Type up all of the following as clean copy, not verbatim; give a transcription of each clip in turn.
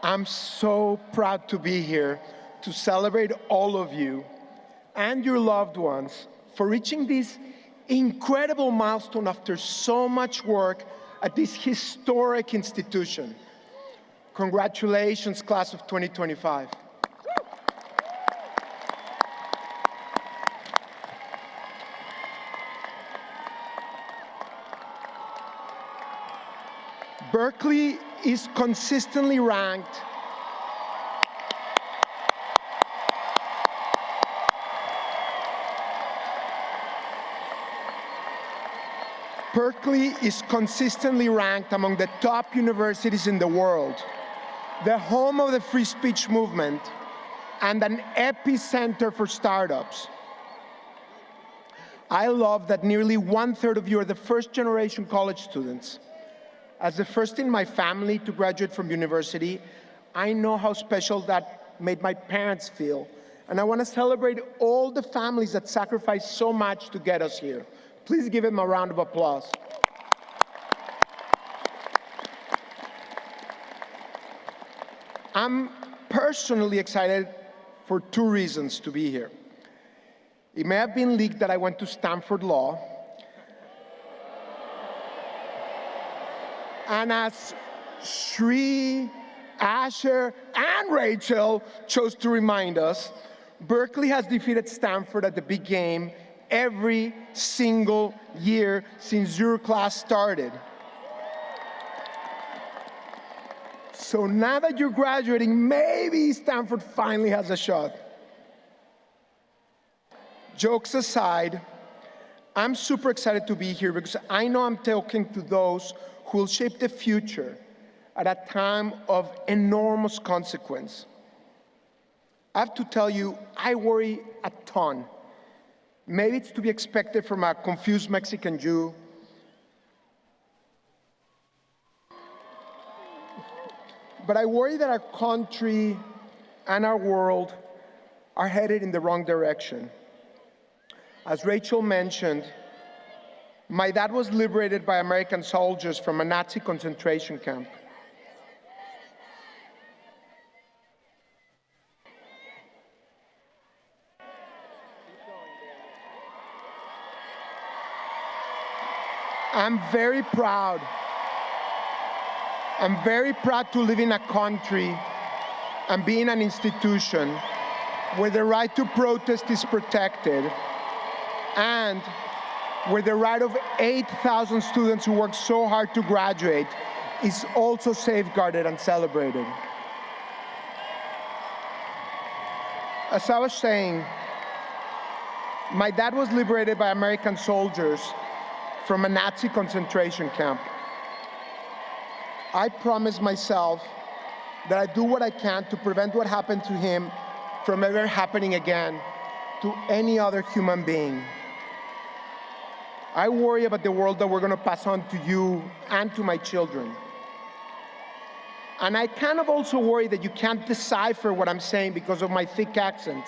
I'm so proud to be here to celebrate all of you and your loved ones for reaching this incredible milestone after so much work at this historic institution. Congratulations, class of 2025. Berkeley is consistently ranked among the top universities in the world, the home of the free speech movement, and an epicenter for startups. I love that nearly 1/3 of you are the first-generation college students. As the first in my family to graduate from university, I know how special that made my parents feel. And I want to celebrate all the families that sacrificed so much to get us here. Please give them a round of applause. I'm personally excited for 2 reasons to be here. It may have been leaked that I went to Stanford Law, and as Shri, Asher, and Rachel chose to remind us, Berkeley has defeated Stanford at the big game every single year since your class started. So now that you're graduating, maybe Stanford finally has a shot. Jokes aside, I'm super excited to be here because I know I'm talking to those who will shape the future at a time of enormous consequence. I have to tell you, I worry a ton. Maybe it's to be expected from a confused Mexican Jew. But I worry that our country and our world are headed in the wrong direction. As Rachel mentioned, my dad was liberated by American soldiers from a Nazi concentration camp. I'm very proud to live in a country and be in an institution where the right to protest is protected and where the right of 8,000 students who worked so hard to graduate is also safeguarded and celebrated. As I was saying, my dad was liberated by American soldiers from a Nazi concentration camp. I promised myself that I'd do what I can to prevent what happened to him from ever happening again to any other human being. I worry about the world that we're going to pass on to you and to my children. And I kind of also worry that you can't decipher what I'm saying because of my thick accent.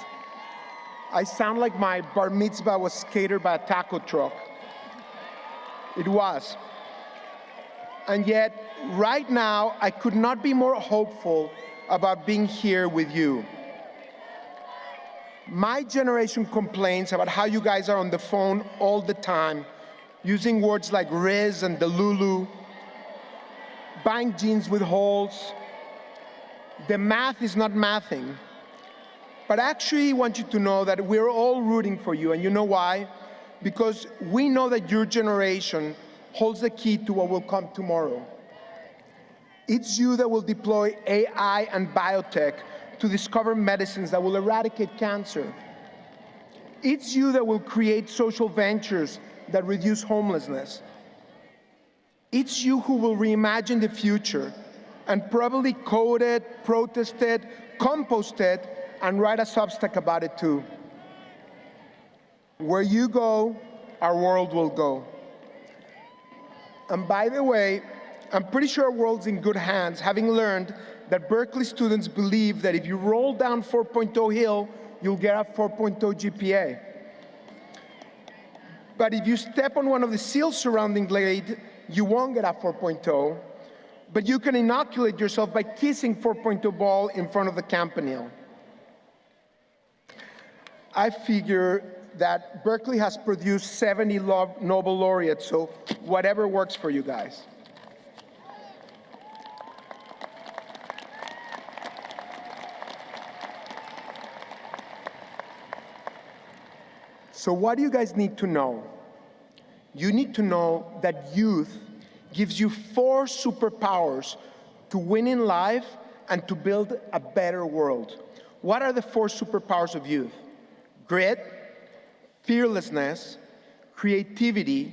I sound like my bar mitzvah was catered by a taco truck. It was. And yet, right now, I could not be more hopeful about being here with you. My generation complains about how you guys are on the phone all the time, using words like Riz and Delulu, buying jeans with holes. The math is not mathing. But I actually want you to know that we're all rooting for you, and you know why? Because we know that your generation holds the key to what will come tomorrow. It's you that will deploy AI and biotech to discover medicines that will eradicate cancer. It's you that will create social ventures that reduce homelessness. It's you who will reimagine the future and probably code it, protest it, compost it, and write a Substack about it too. Where you go, our world will go. And by the way, I'm pretty sure our world's in good hands, having learned that Berkeley students believe that if you roll down 4.0 hill, you'll get a 4.0 GPA. But if you step on one of the seals surrounding Glade, you won't get a 4.0, but you can inoculate yourself by kissing 4.2 ball in front of the campanile. I figure that Berkeley has produced 70 Nobel laureates, so whatever works for you guys. So what do you guys need to know? You need to know that youth gives you 4 superpowers to win in life and to build a better world. What are the 4 superpowers of youth? Grit, fearlessness, creativity,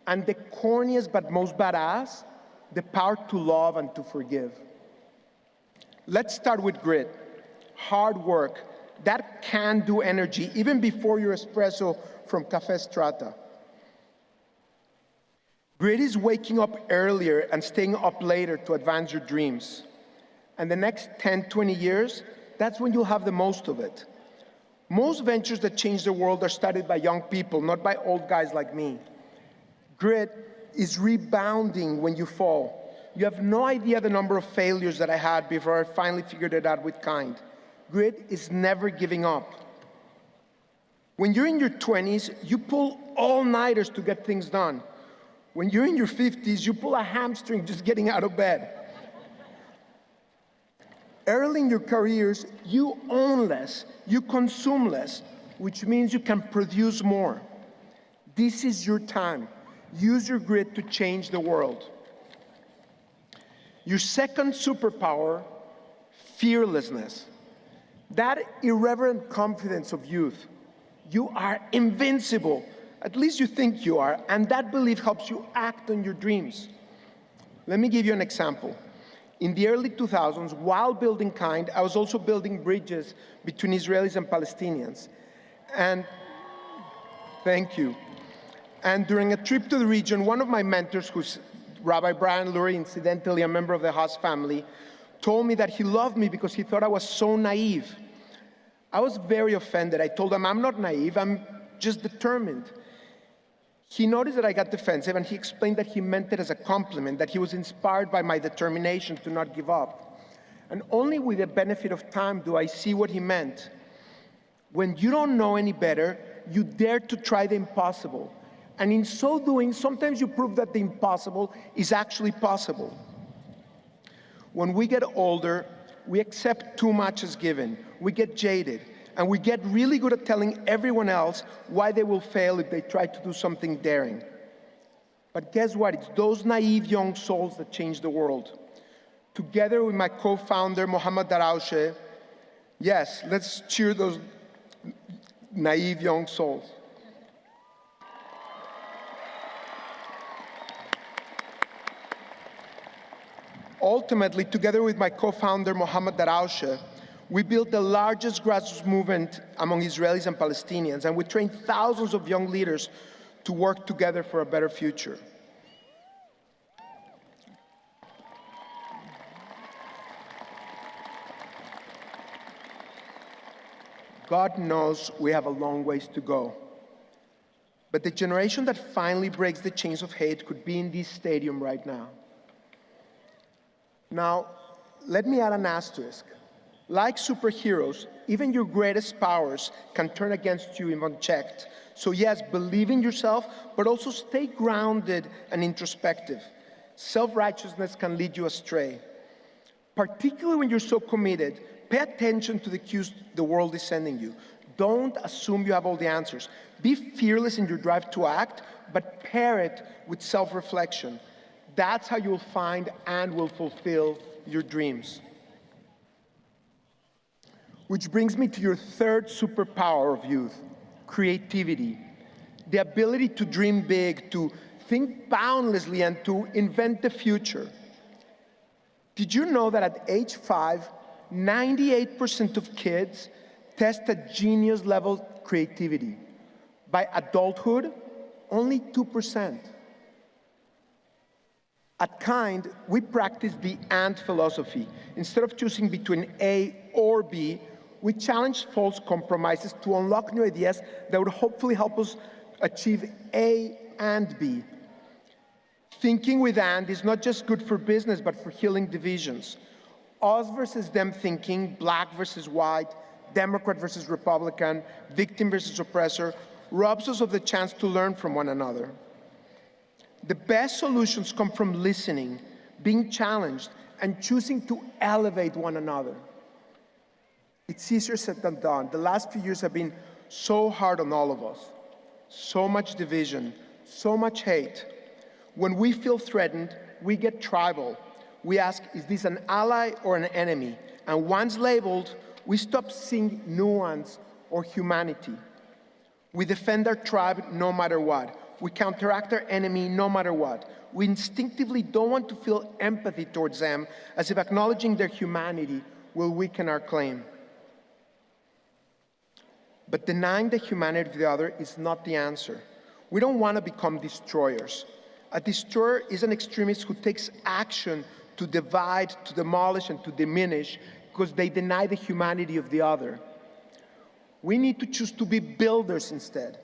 and the corniest but most badass, the power to love and to forgive. Let's start with grit. Hard work. That can-do energy, even before your espresso from Café Strata. Grit is waking up earlier and staying up later to advance your dreams. And the next 10, 20 years, that's when you'll have the most of it. Most ventures that change the world are started by young people, not by old guys like me. Grit is rebounding when you fall. You have no idea the number of failures that I had before I finally figured it out with kind. Grit is never giving up. When you're in your 20s, you pull all-nighters to get things done. When you're in your 50s, you pull a hamstring just getting out of bed. Early in your careers, you own less, you consume less, which means you can produce more. This is your time. Use your grit to change the world. Your second superpower, fearlessness. That irreverent confidence of youth. You are invincible. At least you think you are, and that belief helps you act on your dreams. Let me give you an example. In the early 2000s, while building Kind, I was also building bridges between Israelis and Palestinians. And thank you. And during a trip to the region, one of my mentors, who's Rabbi Brian Lurie, incidentally a member of the Haas family, told me that he loved me because he thought I was so naive. I was very offended. I told him, I'm not naive, I'm just determined. He noticed that I got defensive, and he explained that he meant it as a compliment, that he was inspired by my determination to not give up. And only with the benefit of time do I see what he meant. When you don't know any better, you dare to try the impossible. And in so doing, sometimes you prove that the impossible is actually possible. When we get older, we accept too much as given. We get jaded, and we get really good at telling everyone else why they will fail if they try to do something daring. But guess what? It's those naive young souls that change the world. Together with my co-founder, Mohammad Daraoche, yes, let's cheer those naive young souls. Ultimately, together with my co-founder, Mohammad Daraoche, we built the largest grassroots movement among Israelis and Palestinians, and we trained thousands of young leaders to work together for a better future. God knows we have a long ways to go. But the generation that finally breaks the chains of hate could be in this stadium right now. Now, let me add an asterisk. Like superheroes, even your greatest powers can turn against you if unchecked. So yes, believe in yourself, but also stay grounded and introspective. Self-righteousness can lead you astray. Particularly when you're so committed, pay attention to the cues the world is sending you. Don't assume you have all the answers. Be fearless in your drive to act, but pair it with self-reflection. That's how you'll find and will fulfill your dreams. Which brings me to your third superpower of youth, creativity. The ability to dream big, to think boundlessly, and to invent the future. Did you know that at age 5, 98% of kids test at genius-level creativity? By adulthood, only 2%. At Kind, we practice the and philosophy. Instead of choosing between A or B, we challenge false compromises to unlock new ideas that would hopefully help us achieve A and B. Thinking with and is not just good for business, but for healing divisions. Us versus them thinking, black versus white, Democrat versus Republican, victim versus oppressor, robs us of the chance to learn from one another. The best solutions come from listening, being challenged, and choosing to elevate one another. It's easier said than done. The last few years have been so hard on all of us. So much division, so much hate. When we feel threatened, we get tribal. We ask, is this an ally or an enemy? And once labeled, we stop seeing nuance or humanity. We defend our tribe no matter what. We counteract our enemy no matter what. We instinctively don't want to feel empathy towards them, as if acknowledging their humanity will weaken our claim. But denying the humanity of the other is not the answer. We don't want to become destroyers. A destroyer is an extremist who takes action to divide, to demolish, and to diminish because they deny the humanity of the other. We need to choose to be builders instead.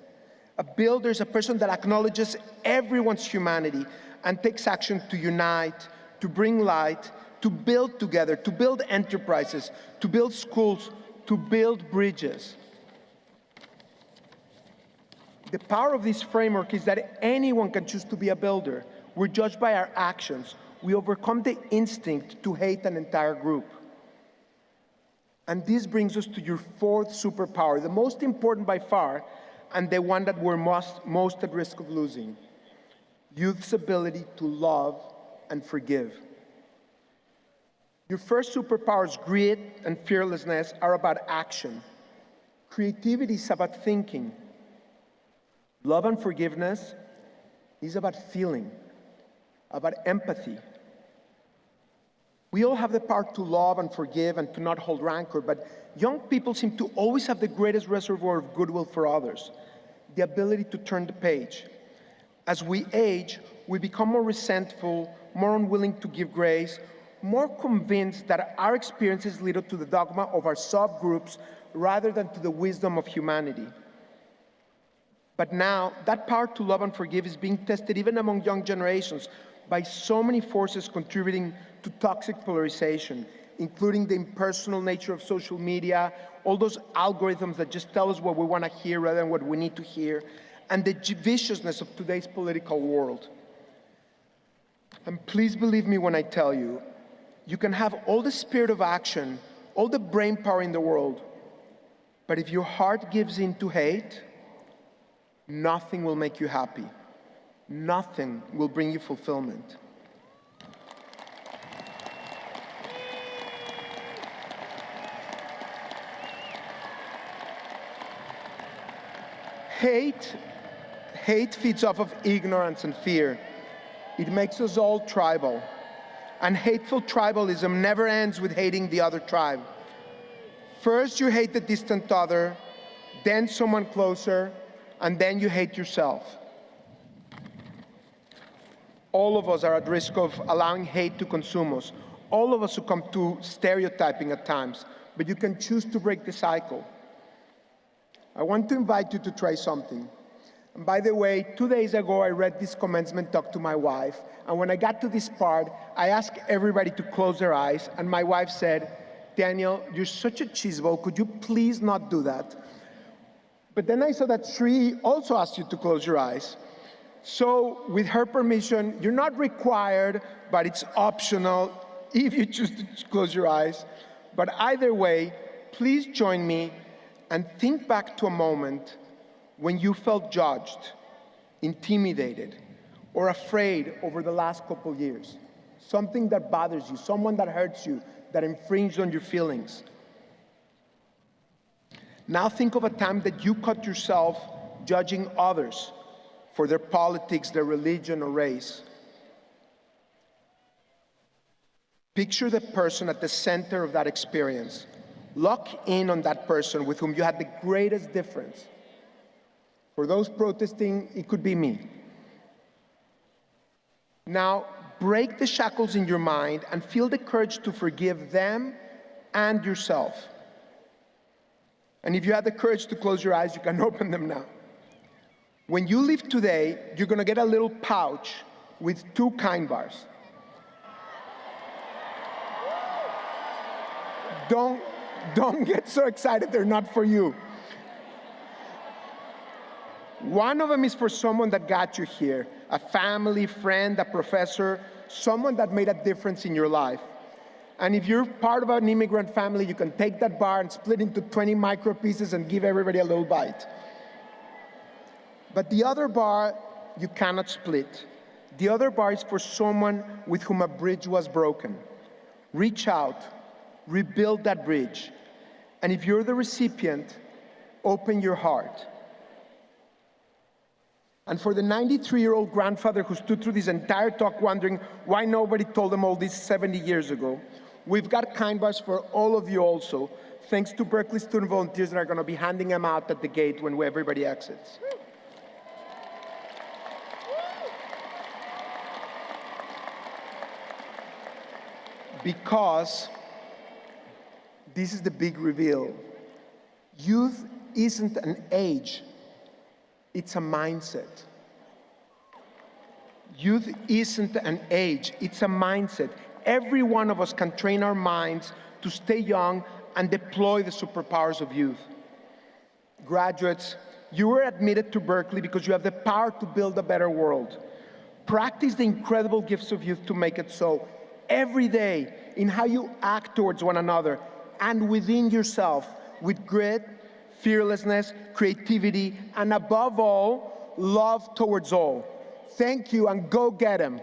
A builder is a person that acknowledges everyone's humanity and takes action to unite, to bring light, to build together, to build enterprises, to build schools, to build bridges. The power of this framework is that anyone can choose to be a builder. We're judged by our actions. We overcome the instinct to hate an entire group. And this brings us to your fourth superpower, the most important by far, and the one that we're most at risk of losing: youth's ability to love and forgive. Your first superpowers, grit and fearlessness, are about action. Creativity is about thinking. Love and forgiveness is about feeling, about empathy. We all have the power to love and forgive and to not hold rancor, but young people seem to always have the greatest reservoir of goodwill for others, the ability to turn the page. As we age, we become more resentful, more unwilling to give grace, more convinced that our experiences lead us to the dogma of our subgroups rather than to the wisdom of humanity. But now, that power to love and forgive is being tested even among young generations by so many forces contributing to toxic polarization, including the impersonal nature of social media, all those algorithms that just tell us what we want to hear rather than what we need to hear, and the viciousness of today's political world. And please believe me when I tell you, you can have all the spirit of action, all the brain power in the world, but if your heart gives in to hate, nothing will make you happy. Nothing will bring you fulfillment. Hate feeds off of ignorance and fear. It makes us all tribal. And hateful tribalism never ends with hating the other tribe. First you hate the distant other, then someone closer, and then you hate yourself. All of us are at risk of allowing hate to consume us. All of us succumb to stereotyping at times, but you can choose to break the cycle. I want to invite you to try something. And by the way, 2 days ago, I read this commencement talk to my wife, and when I got to this part, I asked everybody to close their eyes, and my wife said, "Daniel, you're such a cheeseball, could you please not do that?" But then I saw that Sri also asked you to close your eyes. So with her permission, you're not required, but it's optional if you choose to close your eyes. But either way, please join me and think back to a moment when you felt judged, intimidated, or afraid over the last couple years. Something that bothers you, someone that hurts you, that infringed on your feelings. Now think of a time that you caught yourself judging others for their politics, their religion, or race. Picture the person at the center of that experience. Lock in on that person with whom you had the greatest difference. For those protesting, it could be me. Now, break the shackles in your mind and feel the courage to forgive them and yourself. And if you have the courage to close your eyes, you can open them now. When you leave today, you're going to get a little pouch with 2 kind bars. Don't get so excited, they're not for you. One of them is for someone that got you here, a family, friend, a professor, someone that made a difference in your life. And if you're part of an immigrant family, you can take that bar and split into 20 micro pieces and give everybody a little bite. But the other bar, you cannot split. The other bar is for someone with whom a bridge was broken. Reach out, rebuild that bridge. And if you're the recipient, open your heart. And for the 93-year-old grandfather who stood through this entire talk wondering why nobody told him all this 70 years ago, we've got kind bars for all of you also, thanks to Berkeley student volunteers that are going to be handing them out at the gate when everybody exits. Because this is the big reveal. Youth isn't an age, it's a mindset. Youth isn't an age, it's a mindset. Every one of us can train our minds to stay young and deploy the superpowers of youth. Graduates, you were admitted to Berkeley because you have the power to build a better world. Practice the incredible gifts of youth to make it so. Every day, in how you act towards one another and within yourself, with grit, fearlessness, creativity, and above all, love towards all. Thank you, and go get them.